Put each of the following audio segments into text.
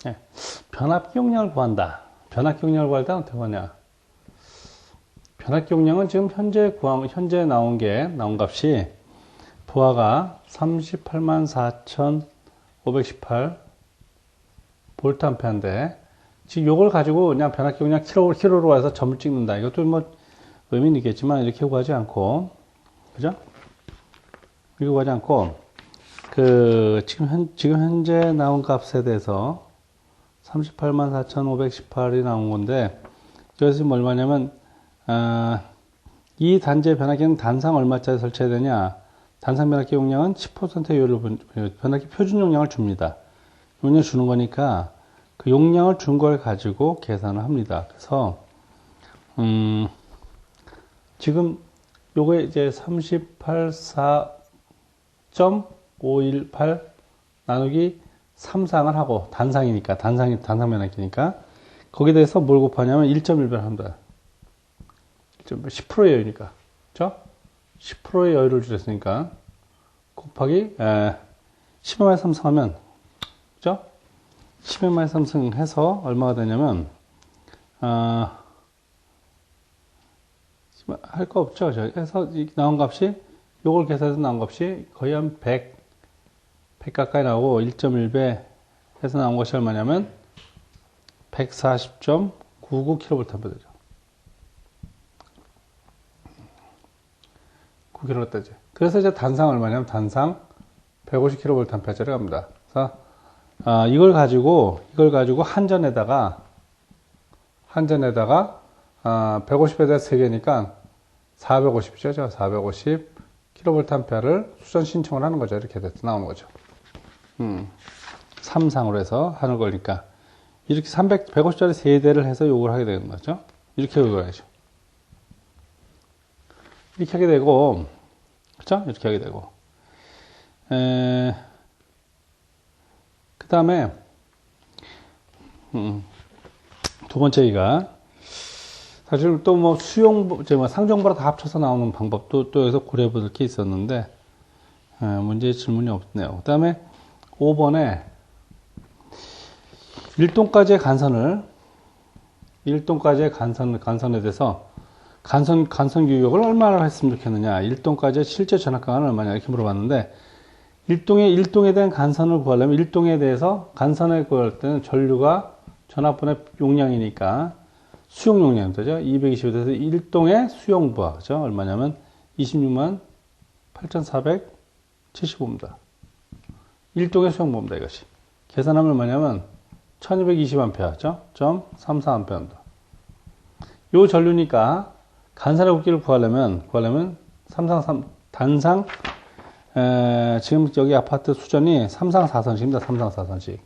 네. 변압기 용량을 구한다. 변압기 용량을 구할 때 어떻게 구하냐? 변압기 용량은 지금 현재 나온 값이 부하가 384,518 볼트 암페어인데, 지금 요걸 가지고 그냥 변압기 용량 킬로로 해서 점을 찍는다. 이것도 뭐 의미는 있겠지만 이렇게 구하지 않고, 그죠? 이렇게 구하지 않고, 지금 현재 나온 값에 대해서 384,518이 나온 건데, 여기서 뭐 얼마냐면, 이 단지의 변압기는 단상 얼마짜리 설치해야 되냐? 단상 변압기 용량은 10%의 변압기 표준 용량을 줍니다. 용량 주는 거니까 그 용량을 준 걸 가지고 계산을 합니다. 그래서 지금 요거에 이제 384.518 나누기 3상을 하고 단상이니까 단상 변압기니까 거기에 대해서 뭘 곱하냐면 1.1배 합니다. 10%의 여유니까. 그죠? 10%의 여유를 줄였으니까 곱하기 10의 3승 하면, 그죠? 10의 3승 해서 얼마가 되냐면 할 거 없죠. 그래서 나온 값이 요걸 계산해서 나온 값이 거의 한 100 가까이 나오고 1.1배 해서 나온 것이 얼마냐면 140.99kV 되죠. 9kW지. 그래서 이제 단상 얼마냐면 단상 150kV짜리 갑니다. 그래서 이걸 가지고 한전에다가 150에 대해서 3개니까 450이죠. 450kV를 수전 신청을 하는 거죠. 이렇게 돼서 나오는 거죠. 3상으로 해서 하는 거니까 이렇게 150짜리 3대를 해서 요걸 하게 되는 거죠. 이렇게 요구해야죠. 이렇게 하게 되고, 그쵸? 이렇게 하게 되고. 그 다음에, 두 번째 얘기가, 사실 또 뭐 상정보라 다 합쳐서 나오는 방법도 또 여기서 고려해 볼 게 있었는데, 문제의 질문이 없네요. 그 다음에 5번에 1동까지의 간선에 대해서 간선 규격을 얼마나 했으면 좋겠느냐. 1동까지의 실제 전압강은 얼마냐. 이렇게 물어봤는데, 1동에 대한 간선을 구하려면 1동에 대해서 간선을 구할 때는 전류가 전압분의 용량이니까 수용 용량이 되죠. 220에 대해서 1동의 수용부하. 그죠? 얼마냐면 26만 8,475입니다. 1동의 수용부입니다. 이것이. 계산하면 얼마냐면 1220A. 죠? 0.34A입니다. 요 전류니까 간선의 굵기를 구하려면 단상 지금 여기 아파트 수전이 3상 4선식입니다. 3상 4선식.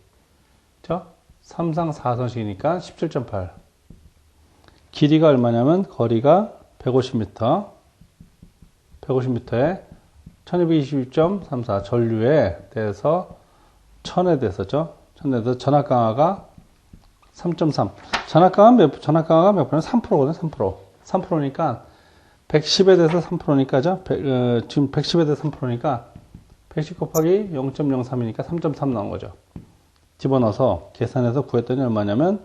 그죠? 3상 4선식이니까 17.8. 길이가 얼마냐면 거리가 150m. 150m에 1222.34 전류에 대해서 1000에 대해서죠. 1000에 대해서 전압 강화가 3.3. 전압 강화가 몇 %냐? 3%거든요. 3%. 3%니까 110에 대해서 3%니까 지금 110에 대해서 3%니까 110 곱하기 0.03이니까 3.3 나온 거죠. 집어넣어서 계산해서 구했더니 얼마냐면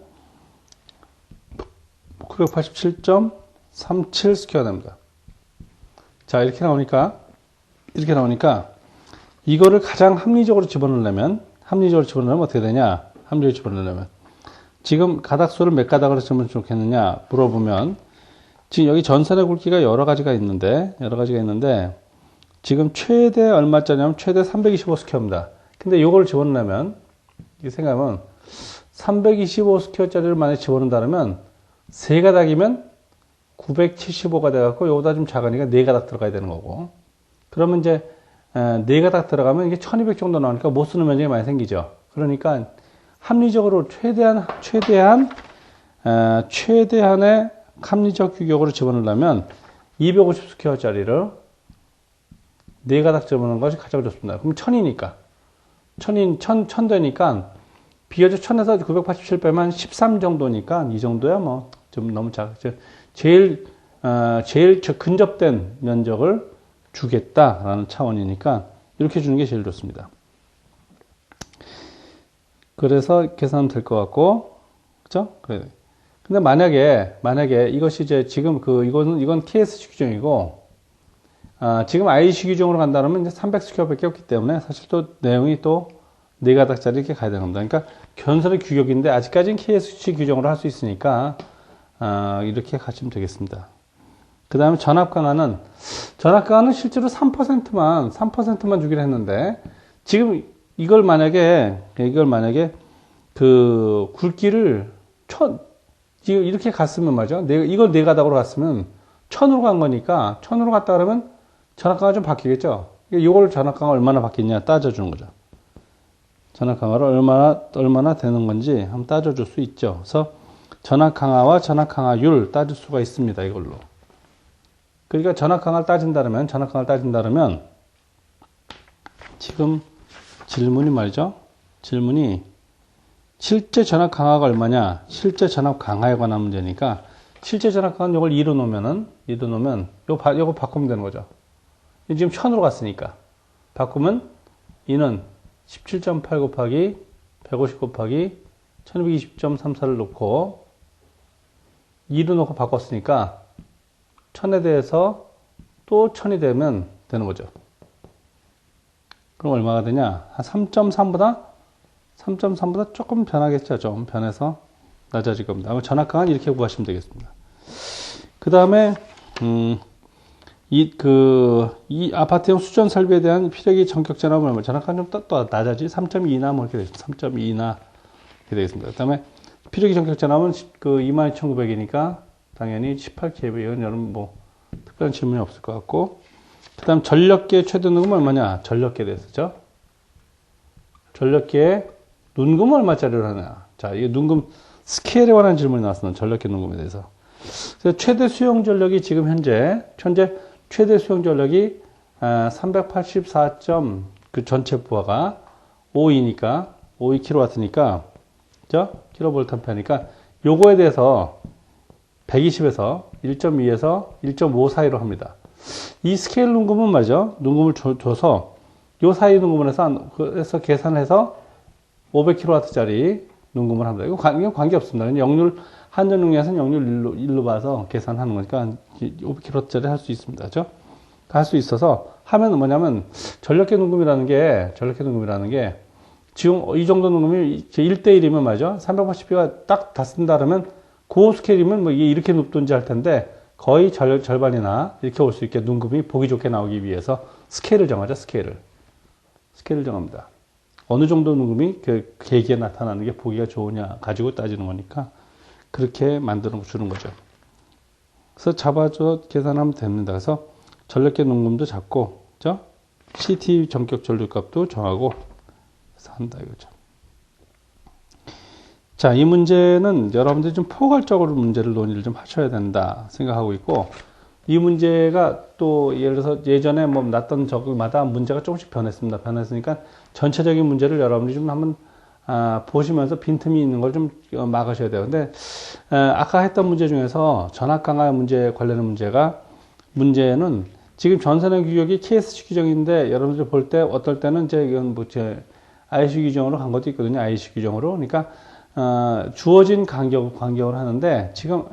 987.37 스퀘어 됩니다. 자, 이렇게 나오니까 이거를 가장 합리적으로 집어넣으려면 어떻게 되냐? 합리적으로 집어넣으려면 지금 가닥수를 몇 가닥으로 쓰면 좋겠느냐 물어보면 지금 여기 전선의 굵기가 여러 가지가 있는데 지금 최대 얼마짜리냐면 최대 325 스퀘어입니다. 근데 이걸 집어넣으려면 이 생각하면 325 스퀘어짜리를 만약에 집어넣는다면 3가닥이면 975가 돼갖고 요거보다 좀 작으니까 4가닥 들어가야 되는 거고 그러면 이제 4가닥 들어가면 이게 1200 정도 나오니까 못 쓰는 면적이 많이 생기죠. 그러니까 합리적으로 최대한의 합리적 규격으로 집어넣으려면 250 스퀘어짜리를 4가닥 집어넣는 것이 가장 좋습니다. 그럼 1000이니까 1000 되니까 비교적 1000에서 987 빼면 13 정도니까 이 정도야 뭐 좀 너무 작죠. 제일 근접된 면적을 주겠다라는 차원이니까 이렇게 주는 게 제일 좋습니다. 그래서 계산하면 될 것 같고, 그죠? 그래. 근데 만약에 이것이 이제 지금 이건 KSC 규정이고, 지금 IC 규정으로 간다면 이제 300스퀘어밖에 없기 때문에 사실 또 내용이 또 4가닥짜리 이렇게 가야 되는 겁니다. 그러니까 견선의 규격인데 아직까지는 KSC 규정으로 할 수 있으니까, 이렇게 가시면 되겠습니다. 그 다음에 전압 강화는 실제로 3%만 주기로 했는데, 지금 이걸 만약에 그 굵기를 지금 이렇게 갔으면 말이죠. 이걸 4가닥으로 갔으면 1000으로 간 거니까 1000으로 갔다 그러면 전압 강화 좀 바뀌겠죠. 이걸 전압 강화 얼마나 바뀌냐 따져주는 거죠. 전압 강화를 얼마나 되는 건지 한번 따져줄 수 있죠. 그래서 전압 강화와 전압 강화율 따질 수가 있습니다. 이걸로. 그러니까 전압 강화를 따진다면 지금 질문이 실제 전압 강화가 얼마냐? 실제 전압 강화에 관한 문제니까 실제 전압 강화는 이걸 2로 놓으면 요거 바꾸면 되는 거죠. 지금 1000으로 갔으니까 바꾸면 2는 17.8 곱하기 150 곱하기 1220.34를 놓고 2로 놓고 바꿨으니까 1000에 대해서 또 1000이 되면 되는 거죠. 그럼 얼마가 되냐? 한 3.3보다 조금 변하겠죠. 좀 변해서 낮아질 겁니다. 아마 전압 강화는 이렇게 구하시면 되겠습니다. 그 다음에, 이 아파트형 수전 설비에 대한 피력이 전격 전압은 얼마? 전압 강화는 좀 또 낮아지? 3.2나 뭐 이렇게 되겠습니다. 3.2나 이렇게 되겠습니다. 그 다음에 피력이 전격 전압은 22,900이니까 당연히 18kV. 이건 여러분 뭐 특별한 질문이 없을 것 같고. 그 다음 전력계 최대 눈금은 얼마냐? 전력계에 대해서죠. 전력계의 눈금은 얼마짜리로 하냐? 자, 이 눈금 스케일에 관한 질문이 나왔습니다. 전력계 눈금에 대해서. 그래서 최대 수용 전력이 지금 현재 최대 수용 전력이 384. 그 전체 부하가 52kW니까, 그죠? 킬로볼트 암페어니까 요거에 대해서 120에서 1.2에서 1.5 사이로 합니다. 이 스케일 눈금은 말이죠. 눈금을 줘서 요 사이 눈금을 해서 계산해서 500kW짜리 눈금을 합니다. 이건 관계 없습니다. 한전 능력에서는 역률 1로 봐서 계산하는 거니까 500kW짜리 할 수 있습니다. 그죠? 할 수 있어서 하면 뭐냐면 전력계 눈금이라는 게 지금 이 정도 눈금이 1대1이면 말이죠. 380B가 딱 다 쓴다 그러면 그 스케일이면 뭐 이게 이렇게 높든지 할 텐데 거의 절반이나 이렇게 올 수 있게 눈금이 보기 좋게 나오기 위해서 스케일을 정하죠. 스케일을 정합니다. 어느 정도 눈금이 그 계기에 나타나는 게 보기가 좋으냐 가지고 따지는 거니까 그렇게 주는 거죠. 그래서 잡아줘 계산하면 됩니다. 그래서 전력계 눈금도 잡고, 그죠? CT 전격 전류값도 정하고 그래서 한다 이거죠. 자, 이 문제는 여러분들이 좀 포괄적으로 논의를 좀 하셔야 된다 생각하고 있고, 이 문제가 또 예를 들어서 예전에 뭐 났던 적마다 문제가 조금씩 변했으니까 전체적인 문제를 여러분들이 좀 한번 보시면서 빈틈이 있는 걸 좀 막으셔야 돼요. 근데 아까 했던 문제 중에서 전압 강화 문제 관련된 문제는 지금 전선의 규격이 KSC 규정인데 여러분들 볼 때 어떨 때는 이제 이건 IC 규정으로 간 것도 있거든요. IC 규정으로. 그러니까 주어진 간격을 하는데 지금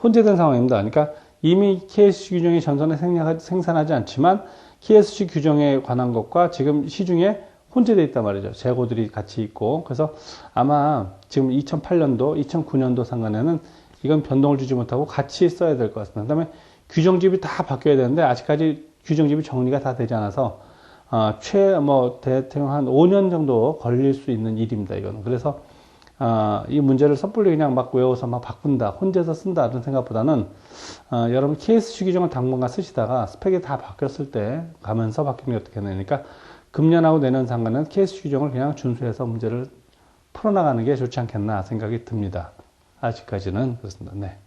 혼재된 상황입니다. 그러니까 이미 KSC 규정이 전선에 생산하지 않지만 KSC 규정에 관한 것과 지금 시중에 혼재되어 있단 말이죠. 재고들이 같이 있고. 그래서 아마 지금 2008년도, 2009년도 상관에는 이건 변동을 주지 못하고 같이 써야 될 것 같습니다. 그 다음에 규정집이 다 바뀌어야 되는데 아직까지 규정집이 정리가 다 되지 않아서 대충 한 5년 정도 걸릴 수 있는 일입니다. 이거는. 그래서 이 문제를 섣불리 그냥 막 외워서 막 바꾼다, 혼재서 쓴다 이런 생각보다는 여러분 KSC 규정을 당분간 쓰시다가 스펙이 다 바뀌었을 때 가면서 바뀌는 게 어떻겠냐니까 금년하고 내년 상관은 KSC 규정을 그냥 준수해서 문제를 풀어나가는 게 좋지 않겠나 생각이 듭니다. 아직까지는 그렇습니다. 네.